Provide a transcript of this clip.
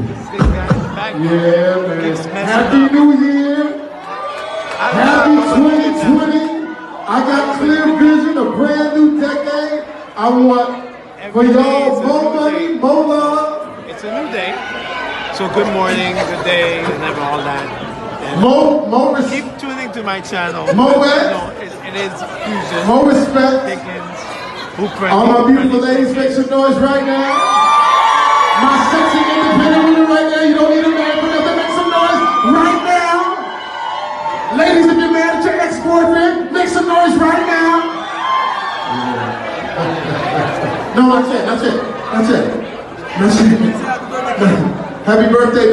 Yeah, man. Happy New Year. Happy 2020. I got clear vision, a brand new decade. I want for y'all more money, more love. It's a new day. So good morning, good day, and all that. And more keep tuning to my channel. More what? It is fusion. More respect. Dickens, all my beautiful ladies, make some noise right now. My sexy independent women right now, you don't need a man for nothing, make some noise right now. Ladies, if you're mad at your ex-boyfriend, make some noise right now. No, that's it. Happy birthday,